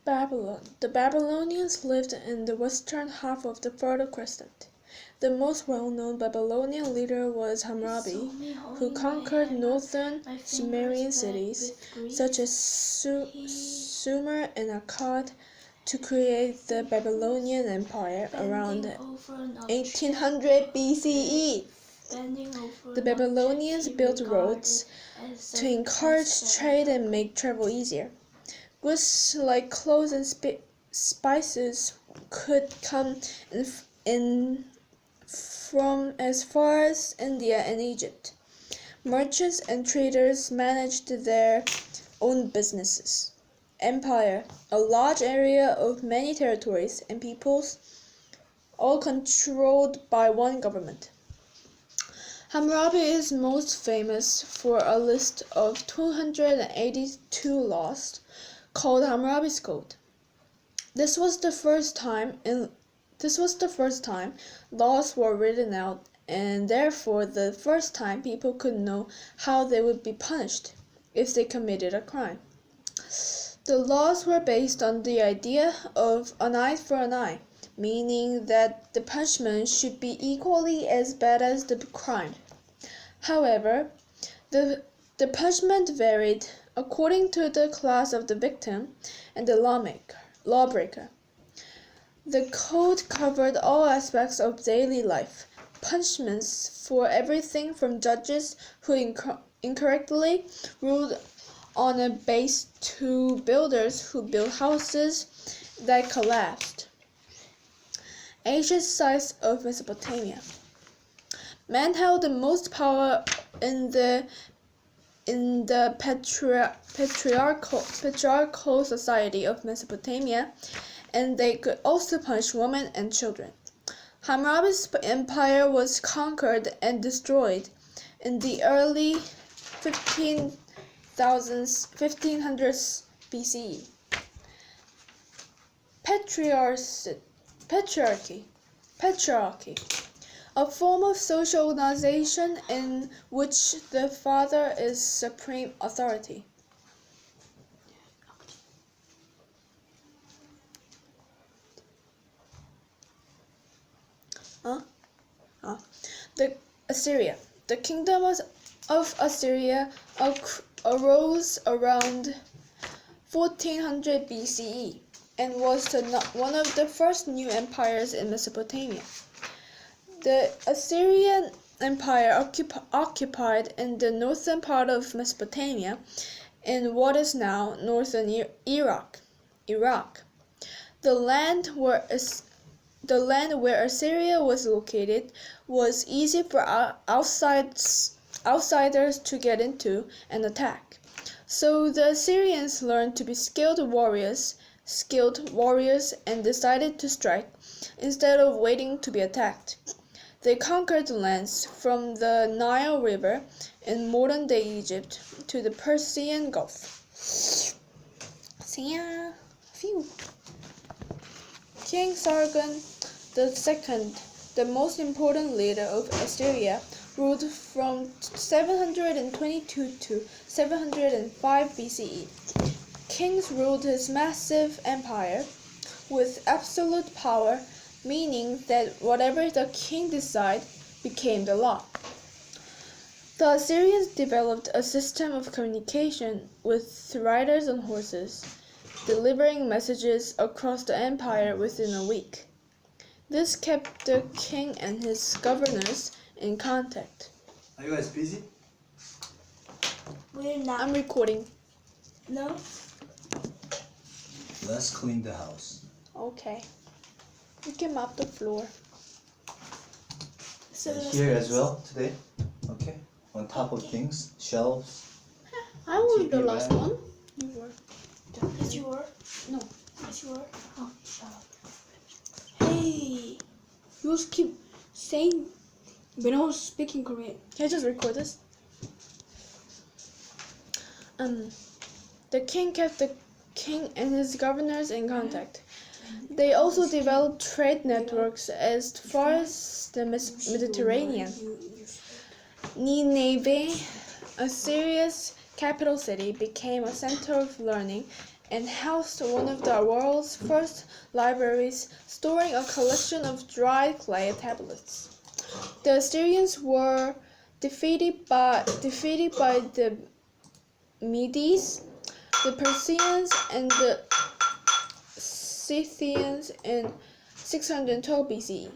Babylon. The Babylonians lived in the western half of the Fertile Crescent. The most well-known Babylonian leader was Hammurabi, who conquered northern Sumerian cities such as Sumer and Akkad to create the Babylonian Empire around 1800 BCE. The Babylonians built roads to encourage trade and make travel easier. Goods like clothes and spices could come in from as far as India and Egypt. Merchants and traders managed their own businesses. Empire, a large area of many territories and peoples, all controlled by one government. Hammurabi is most famous for a list of 282 laws called Hammurabi's Code. This was the first time laws were written out, and therefore the first time people could know how they would be punished if they committed a crime. The laws were based on the idea of an eye for an eye, meaning that the punishment should be equally as bad as the crime. However, the punishment varied according to the class of the victim and the lawbreaker. The code covered all aspects of daily life, punishments for everything from judges who incorrectly ruled on a base to builders who built houses that collapsed. Ancient sites of Mesopotamia. Man held the most power in the patriarchal society of Mesopotamia, and they could also punish women and children. Hammurabi's empire was conquered and destroyed in the early 1500s BCE. Patriarchy, a form of social organization in which the father is supreme authority. Assyria. The kingdom of Assyria arose around 1400 BCE and was one of the first new empires in Mesopotamia. The Assyrian Empire occupied in the northern part of Mesopotamia in what is now northern Iraq. The land where Assyria was located was easy for outsiders to get into and attack. So the Assyrians learned to be skilled warriors and decided to strike instead of waiting to be attacked. They conquered lands from the Nile River in modern-day Egypt to the Persian Gulf. King Sargon II, the most important leader of Assyria, ruled from 722 to 705 BCE. Kings ruled his massive empire with absolute power, meaning that whatever the king decided became the law. The Assyrians developed a system of communication with riders on horses, delivering messages across the empire within a week. This kept the king and his governors in contact. Are you guys busy? We're not. I'm recording. No? Let's clean the house. Okay. We can mop the floor. Here as well today. Okay. On top of things, shelves. I was the TV last rack. one. You were. Yes, you were. No. Yes, you were. Oh, shut up. Hey! You just keep saying when I was speaking Korean. Can I just record this? The king kept the king and his governors in contact. They also developed trade networks as far as the Mediterranean. Nineveh, Assyria's capital city, became a center of learning and housed one of the world's first libraries, storing a collection of dried clay tablets. The Assyrians were defeated by the Medes, the Persians, and the Scythians in 612 BCE.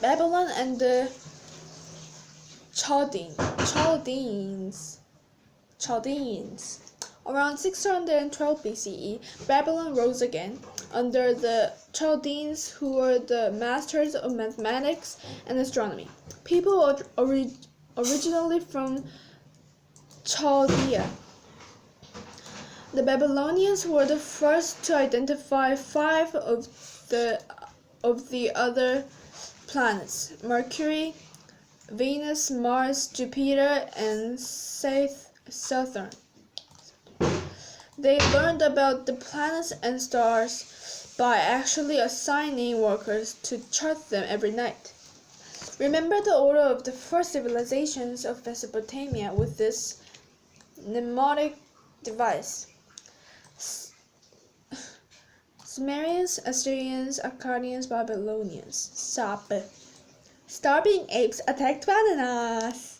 Babylon and the Chaldeans. Around 612 BCE, Babylon rose again under the Chaldeans, who were the masters of mathematics and astronomy. People originally from Chaldea. The Babylonians were the first to identify 5 of the other planets: Mercury, Venus, Mars, Jupiter, and Saturn. They learned about the planets and stars by actually assigning workers to chart them every night. Remember the order of the first civilizations of Mesopotamia with this mnemonic device: Sumerians, Assyrians, Akkadians, Babylonians. Starving apes attacked bananas.